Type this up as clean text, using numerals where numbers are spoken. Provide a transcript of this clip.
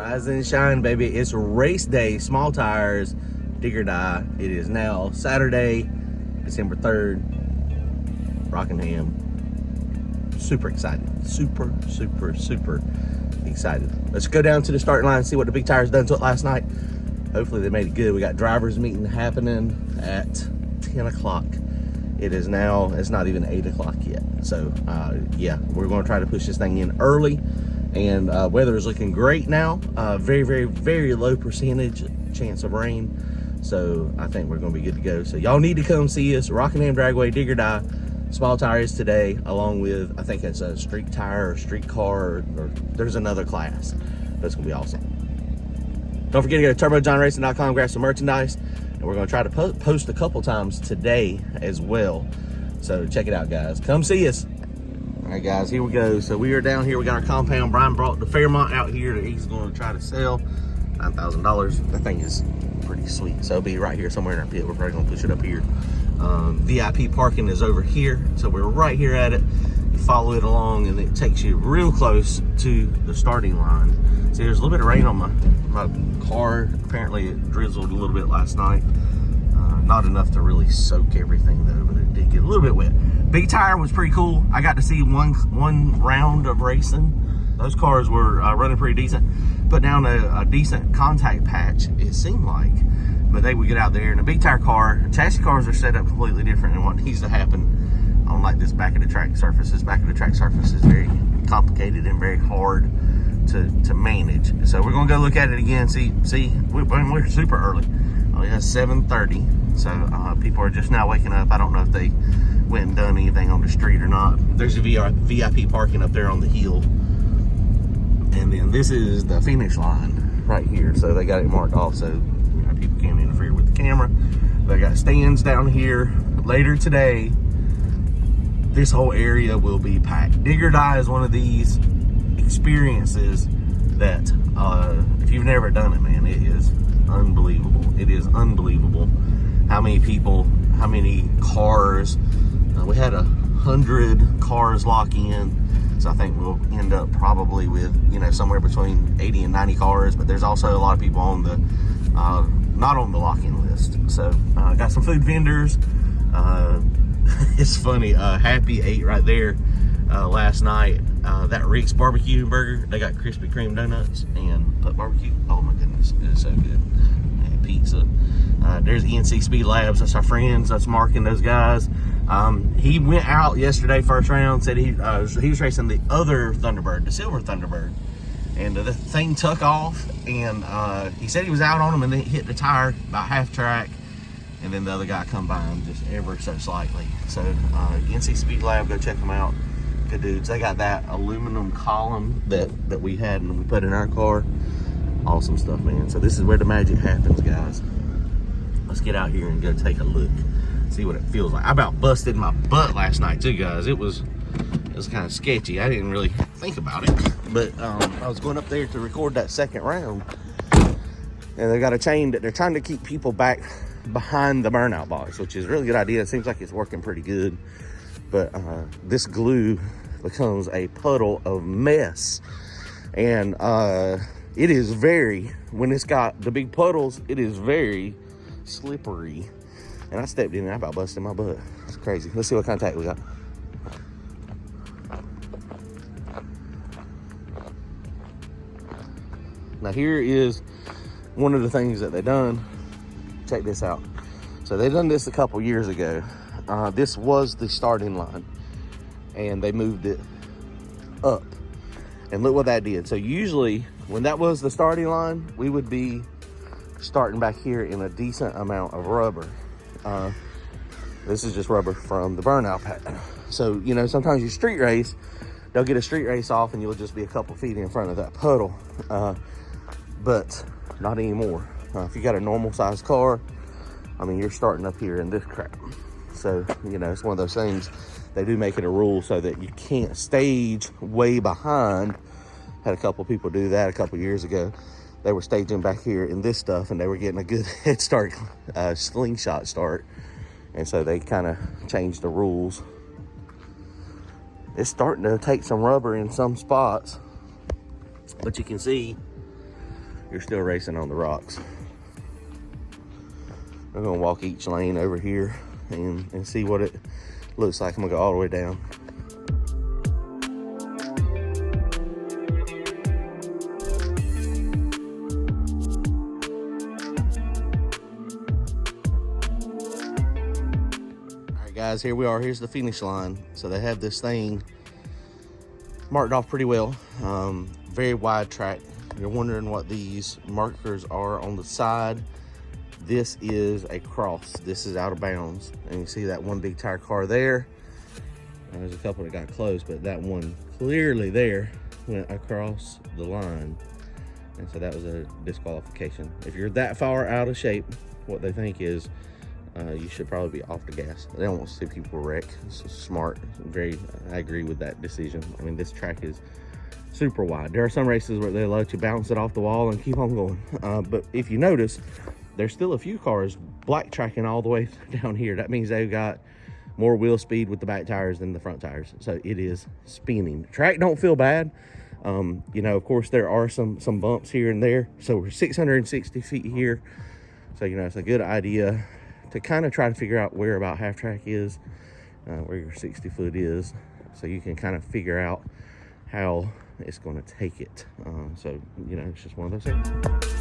Rise and shine, baby. It's race day, small tires, dig or die. It is now Saturday, December 3rd, Rockingham. Super excited. Super excited. Let's go down to the starting line and see what the big tires done to it last night. Hopefully they made it good. We got drivers meeting happening at 10 o'clock. It is now, it's not even 8 o'clock yet. So yeah, we're gonna try to push this thing in early. And weather is looking great now. Very low percentage chance of rain. So I think we're gonna be good to go. So y'all need to come see us. Rockingham Dragway, dig or die. Small tires today, along with, I think it's a street tire or street car, or there's another class. That's gonna be awesome. Don't forget to go to turbojohnracing.com, grab some merchandise. And we're gonna try to post a couple times today as well. So check it out, guys. Come see us. All right, guys, here we go. So we are down here. We got our compound. Brian brought the Fairmont out here that he's going to try to sell. $9,000. That thing is pretty sweet. So it'll be right here somewhere in our pit. We're probably going to push it up here. VIP parking is over here. So we're right here at it. You follow it along, and it takes you real close to the starting line. See, there's a little bit of rain on my car. Apparently, it drizzled a little bit last night. Not enough to really soak everything, though, but it did get a little bit wet. Big tire was pretty cool. I got to see one round of racing. Those cars were running pretty decent. Put down a decent contact patch, it seemed like. But they would get out there. And a big tire car, chassis cars are set up completely different than what needs to happen on like this back of the track surface. This back of the track surface is very complicated and very hard to manage. So we're gonna go look at it again. See, we're super early. Oh yeah, 7:30. So people are just now waking up. I don't know if they went and done anything on the street or not. There's a VIP parking up there on the hill. And then this is the finish line right here. So they got it marked off so you know, people can't interfere with the camera. They got stands down here. Later today, this whole area will be packed. Dig or die is one of these experiences that if you've never done it, man, it is unbelievable. It is unbelievable how many people, how many cars. We had 100 cars lock in, so I think we'll end up probably with, you know, somewhere between 80 and 90 cars. But there's also a lot of people on the not on the lock-in list. So got some food vendors. It's funny, Happy ate right there last night. That Rick's barbecue burger, they got Krispy Kreme donuts and put barbecue. Oh my goodness, it is so good. And pizza. There's ENC Speed Labs. That's our friends. That's Mark and those guys. He went out yesterday, first round. Said he was racing the other Thunderbird, the silver Thunderbird, and the thing took off. And he said he was out on him, and then hit the tire about half track. And then the other guy come by him just ever so slightly. So ENC Speed Lab, go check them out. Good dudes. They got that aluminum column that we had and we put in our car. Awesome stuff, man. So this is where the magic happens, guys. Let's get out here and go take a look, see what it feels like. I about busted my butt last night too, guys. It was kind of sketchy. I didn't really think about it, but I was going up there to record that second round, and they got a chain that they're trying to keep people back behind the burnout box, which is a really good idea. It seems like it's working pretty good, but this glue becomes a puddle of mess, and it is very, when it's got the big puddles, it is very slippery. And I stepped in and I about busted my butt. It's crazy. Let's see what contact we got. Now here is one of the things that they done. Check this out. So they done this a couple years ago. This was the starting line, and they moved it up. And look what that did. So usually when that was the starting line, we would be starting back here in a decent amount of rubber. This is just rubber from the burnout pad. So, you know, sometimes you street race, they'll get a street race off and you'll just be a couple feet in front of that puddle. But not anymore. If you got a normal sized car, I mean, you're starting up here in this crap. So, you know, it's one of those things. They do make it a rule so that you can't stage way behind. Had a couple people do that a couple years ago. They were staging back here in this stuff, and they were getting a good head start, slingshot start. And so they kind of changed the rules. It's starting to take some rubber in some spots, but you can see you're still racing on the rocks. I'm gonna walk each lane over here and see what it looks like. I'm gonna go all the way down. All right, guys, here we are. Here's the finish line. So they have this thing marked off pretty well. Very wide track. You're wondering what these markers are on the side. This is a cross. This is out of bounds. And you see that one big tire car there. There's a couple that got close, but that one clearly there went across the line. And so that was a disqualification. If you're that far out of shape, what they think is you should probably be off the gas. They don't want to see people wreck. It's smart. I agree with that decision. I mean, this track is super wide. There are some races where they let you bounce it off the wall and keep on going. But if you notice, there's still a few cars black tracking all the way down here. That means they've got more wheel speed with the back tires than the front tires. So it is spinning. The track don't feel bad. You know, of course, there are some bumps here and there. So we're 660 feet here. So, you know, it's a good idea to kind of try to figure out where about half track is, where your 60 foot is. So you can kind of figure out how it's going to take it. So, you know, it's just one of those things.